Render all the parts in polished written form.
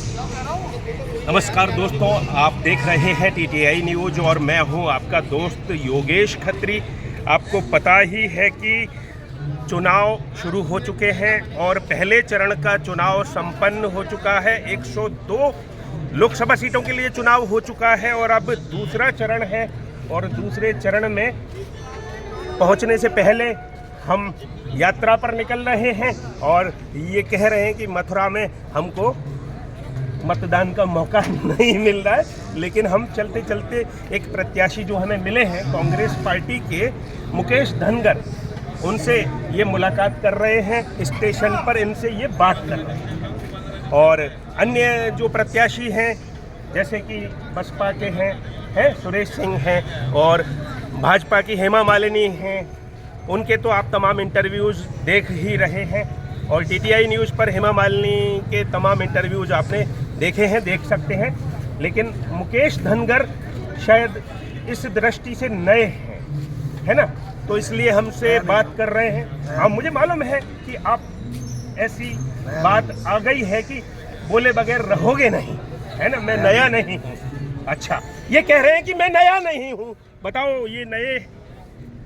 नमस्कार दोस्तों, आप देख रहे हैं टीटीआई न्यूज़ और मैं हूं आपका दोस्त योगेश खत्री। आपको पता ही है कि चुनाव शुरू हो चुके हैं और पहले चरण का चुनाव संपन्न हो चुका है। 102 लोकसभा सीटों के लिए चुनाव हो चुका है और अब दूसरा चरण है और दूसरे चरण में पहुंचने से पहले हम यात्रा पर निकल रहे हैं और ये कह रहे हैं कि मथुरा में हमको मतदान का मौका नहीं मिल रहा है, लेकिन हम चलते चलते एक प्रत्याशी जो हमें मिले हैं कांग्रेस पार्टी के मुकेश धनगर, उनसे ये मुलाकात कर रहे हैं। स्टेशन पर इनसे ये बात कर रहे हैं और अन्य जो प्रत्याशी हैं जैसे कि बसपा के हैं सुरेश सिंह हैं और भाजपा की हेमा मालिनी हैं, उनके तो आप तमाम इंटरव्यूज़ देख ही रहे हैं और टीटीआई न्यूज़ पर हेमा मालिनी के तमाम इंटरव्यूज़ आपने देखे हैं, देख सकते हैं। लेकिन मुकेश धनगर शायद इस दृष्टि से नए हैं, है ना, तो इसलिए हमसे बात कर रहे हैं। हाँ, मुझे मालूम है कि आप ऐसी बात आ गई है कि बोले बगैर रहोगे नहीं, है ना, मैं नया नहीं हूँ। अच्छा, ये कह रहे हैं कि मैं नया नहीं हूँ। बताओ ये नए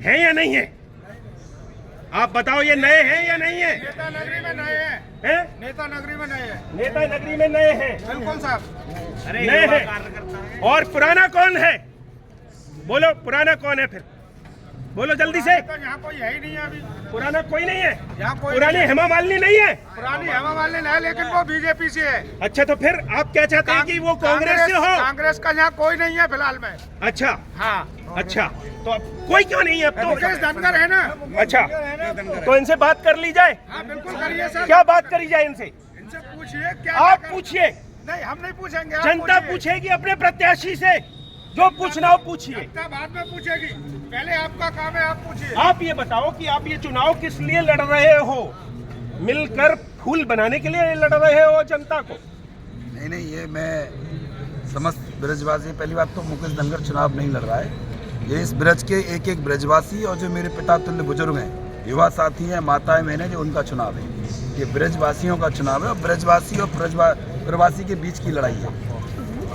हैं या नहीं है? आप बताओ ये नए हैं या नहीं है? नेता नगरी में नए हैं। नेता नगरी में नए हैं। नेता नगरी में नए हैं, बिल्कुल साहब, नए हैं। और पुराना कौन है? बोलो पुराना कौन है? फिर बोलो जल्दी से। तो यहाँ कोई है ही नहीं है अभी। पुराना कोई नहीं है यहाँ कोई पुरानी हेमा मालिनी नहीं है? पुरानी हेमा मालिनी है लेकिन वो बीजेपी से है। अच्छा, तो फिर आप क्या चाहते हैं कि वो कांग्रेस से हो? कांग्रेस का यहाँ कोई नहीं है फिलहाल में। अच्छा हाँ, अच्छा, तो अब कोई क्यों नहीं है? अब तो मुकेश धनगर है ना। अच्छा, तो इनसे बात कर ली जाए। हाँ बिल्कुल करिए सर। क्या बात करी जाए इनसे? इनसे पूछिए क्या। आप पूछिए। नहीं, हम नहीं पूछेंगे, आप जनता पूछिए। पूछेगी अपने प्रत्याशी से, जो पूछना हो पूछिए। जनता बाद में पूछेगी, पहले आपका काम है, आप पूछिए। आप ये बताओ कि आप ये चुनाव किस लिए लड़ रहे हो? मिलकर फूल बनाने के लिए लड़ रहे हो जनता को? नहीं, ये मैं समस्त ब्रजवासी, पहली बात तो मुकेश धनगर चुनाव नहीं लड़ रहा है। ये इस ब्रज के एक एक ब्रजवासी और जो मेरे पिता तुल्य बुजुर्ग हैं, युवा साथी हैं, माताएं बहनें, जो उनका चुनाव है। ये ब्रजवासियों का चुनाव है और ब्रजवासी और प्रवासी के बीच की लड़ाई है।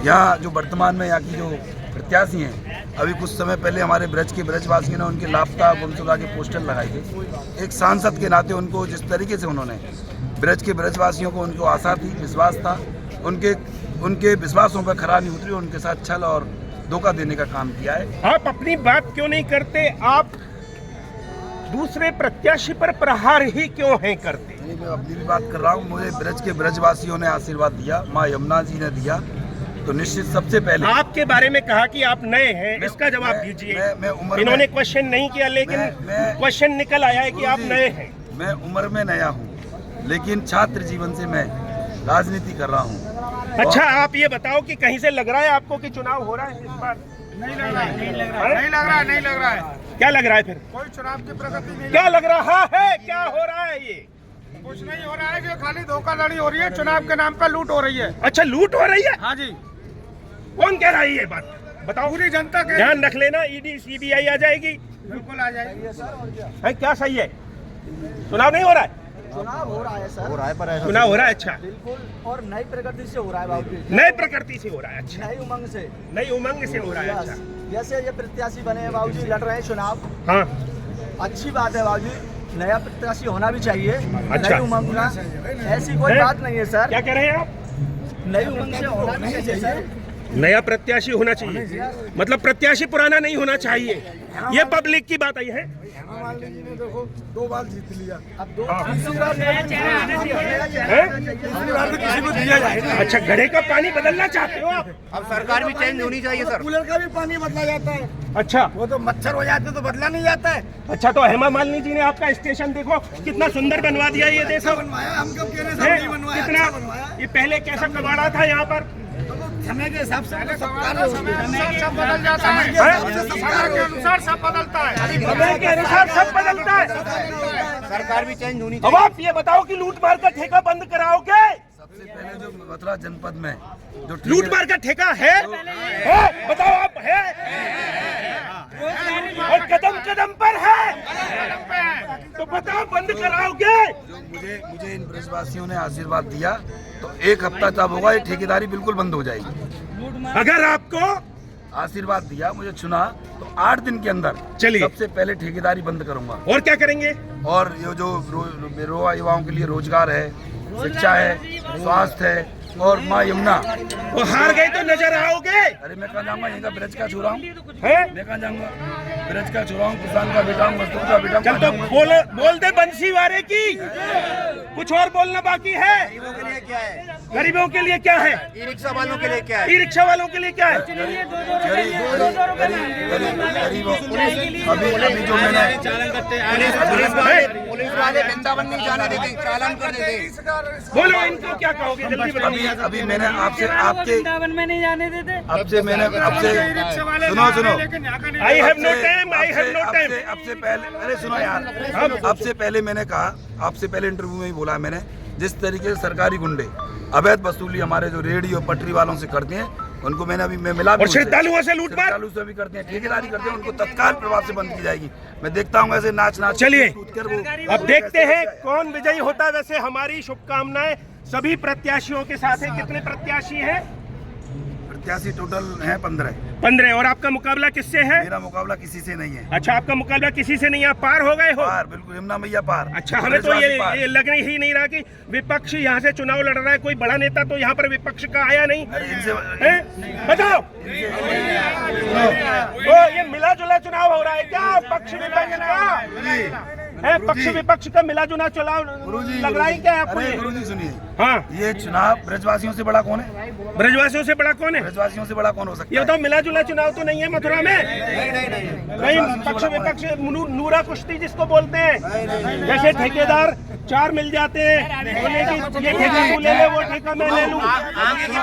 यहाँ जो वर्तमान में यहाँ की जो प्रत्याशी हैं, अभी कुछ समय पहले हमारे ब्रज के ब्रजवासियों ने उनके लापता गुमशुदा के पोस्टर लगाए थे। एक सांसद के नाते उनको जिस तरीके से उन्होंने ब्रज के ब्रजवासियों को, उनको आशा थी, विश्वास था, उनके विश्वासों पर खरा नहीं उतरी, उनके साथ छल और धोखा देने का काम किया है। आप अपनी बात क्यों नहीं करते? आप दूसरे प्रत्याशी पर प्रहार ही क्यों हैं करते? नहीं, मैं अपनी भी बात कर रहा हूँ। मुझे ब्रज के ब्रजवासियों ने आशीर्वाद दिया, माँ यमुना जी ने दिया, तो निश्चित सबसे पहले आपके बारे में कहा कि आप नए हैं, इसका जवाब दीजिए। इन्होंने क्वेश्चन नहीं किया लेकिन क्वेश्चन निकल आया है कि आप नए हैं। मैं उम्र में नया हूँ, लेकिन छात्र जीवन से मैं राजनीति कर रहा हूँ। अच्छा, आप ये बताओ कि कहीं से लग रहा है आपको कि चुनाव हो रहा है इस बार? नहीं लग रहा है, नहीं लग रहा है, नहीं लग रहा है, नहीं लग रहा है। क्या लग रहा है फिर? कोई चुनाव की प्रगति नहीं। क्या लग रहा है? क्या हो रहा है? ये कुछ नहीं हो रहा है, जो खाली धोखाधड़ी हो रही है, चुनाव के नाम पर लूट हो रही है। अच्छा, लूट हो रही है? हाँ जी। कौन कह रहा है ये बात? बताओ। पूरी जनता के ध्यान रख लेना, ईडी सीबीआई आ जाएगी। बिल्कुल आ जाएगी। है क्या सही है? चुनाव नहीं हो रहा है? चुनाव हो रहा है सर, हो रहा है, पर चुनाव हो रहा है। अच्छा, बिल्कुल, और नई प्रकृति से हो रहा है बाबूजी, नए प्रकृति से हो रहा है। अच्छा, नई उमंग से, नई उमंग से हो रहा है। अच्छा, जैसे ये प्रत्याशी बने हैं बाबूजी, लड़ रहे हैं चुनाव, हाँ, अच्छी बात है बाबूजी, नया प्रत्याशी होना भी चाहिए। अच्छा। नई उमंग का ऐसी कोई बात नहीं है सर, क्या कह रहे हैं आप? नई उमंग से होना भी चाहिए सर। नया प्रत्याशी होना चाहिए, मतलब प्रत्याशी पुराना नहीं होना चाहिए। ये पब्लिक की बात आई है। ने देखो 2 बार जीत लिया, अब दो तीसरी बार किसी को दिया जाएगा। अच्छा, घड़े का पानी बदलना चाहते हो आप? अब सरकार भी चेंज होनी चाहिए सर। कूलर का भी पानी बदला जाता है। अच्छा, वो तो मच्छर हो जाते तो बदला नहीं जाता है। अच्छा, तो हेमा मालिनी जी ने आपका स्टेशन देखो कितना सुंदर बनवा दिया। ये देखो बनवाया, हम कब कह रहे है? हैं बनवाया, कितना अच्छा बनवाया। ये पहले कैसा कबाड़ा था यहाँ पर? समय के हिसाब से सब बदल जाता है, समय के अनुसार सब बदलता है। समय के अनुसार सब बदलता है। सरकार भी चेंज होनी अब आप ये बताओ कि लूट मार का ठेका बंद कराओगे? सबसे पहले जो मथुरा जनपद में जो लूट मार का ठेका है? बताओ आप, है? और कदम कदम पर है, तो बताओ बंद कराओगे? मुझे इन ब्रजवासियों ने आशीर्वाद दिया तो 1 हफ्ता तब होगा, ये ठेकेदारी बिल्कुल बंद हो जाएगी। अगर आपको आशीर्वाद दिया, मुझे चुना तो 8 दिन के अंदर चलिए सबसे पहले ठेकेदारी बंद करूंगा। और क्या करेंगे? और ये जो बेरोजगार युवाओं के लिए रोजगार है, शिक्षा है, स्वास्थ्य है और माँ यमुना। वो हार गए तो नजर आओगे? अरे मैं कहाँ जाऊंगा, यहीं का ब्रज का छोरा हूँ, हैं? मैं कहाँ जाऊंगा, ब्रज का छोरा हूँ, किसान का बेटा हूँ, मजदूर का बेटा हूँ। चल तो बोल दे बंसी वारे की। कुछ और बोलना बाकी है? गरीबों के लिए क्या है? गरीबों के लिए क्या है? ई रिक्शा वालों के लिए क्या है? ई रिक्शा वालों के लिए क्या है? गरीबों अभी जो मैंने पुलिस वाले वृंदावन नहीं जाने देते, चालान कर देते। बोलो इनको क्या कहोगे, जल्दी बताइए। अभी मैंने आपसे वृंदावन में नहीं जाने देते। सुनो I have no time, I have no time. आपसे पहले, अरे सुनो यार, आपसे पहले मैंने कहा, आपसे पहले इंटरव्यू में ही बोला मैंने, जिस तरीके से सरकारी गुंडे अवैध वसूली हमारे जो रेडी और पटरी वालों से करते हैं, उनको मैंने अभी मैं मिला भी और उनसे। श्रद्धालुओं से लूटमार? श्रद्धालु से भी करते हैं, ठेकेदारी करते हैं, उनको तत्काल प्रभाव से बंद की जाएगी। मैं देखता हूँ ऐसे नाच चलिए कर वो अब देखते हैं कौन विजयी होता है। वैसे हमारी शुभकामनाएं सभी प्रत्याशियों के साथ है। कितने प्रत्याशी हैं? प्रत्याशी टोटल हैं 15। 15। और आपका मुकाबला किससे है? मेरा मुकाबला किसी से नहीं है। अच्छा, आपका मुकाबला किसी से नहीं है, आप पार हो गए हो? पार, बिल्कुल यमुना मैया पार। अच्छा, हमें तो ये लगने ही नहीं रहा कि विपक्ष यहाँ से चुनाव लड़ रहा है। कोई बड़ा नेता तो यहाँ पर विपक्ष का आया नहीं है? बताओ। तो ये मिला जुला चुनाव हो रहा है क्या पक्ष विपक्ष का? है पक्ष विपक्ष का मिला जुला चुनाव लग रहा है क्या आपको? गुरुजी सुनिए, हाँ, ये चुनाव ब्रजवासियों से बड़ा कौन है? ब्रजवासियों से बड़ा कौन है? ब्रजवासियों से बड़ा कौन हो सकता ये है? बताओ, मिला जुला चुनाव तो नहीं है मथुरा में? नहीं, पक्ष विपक्ष नूरा कुश्ती जिसको बोलते हैं। जैसे ठेकेदार 4 मिल जाते हैं, बोले कि ये ठेका तू ले ले, वो ठेका मैं ले लूं,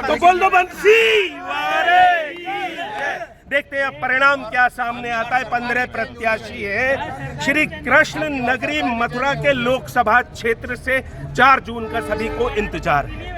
तो बोल दो बंसी वारे। देखते हैं अब परिणाम क्या सामने आता है। 15 प्रत्याशी है श्री कृष्ण नगरी मथुरा के लोकसभा क्षेत्र से। 4 जून का सभी को इंतजार है।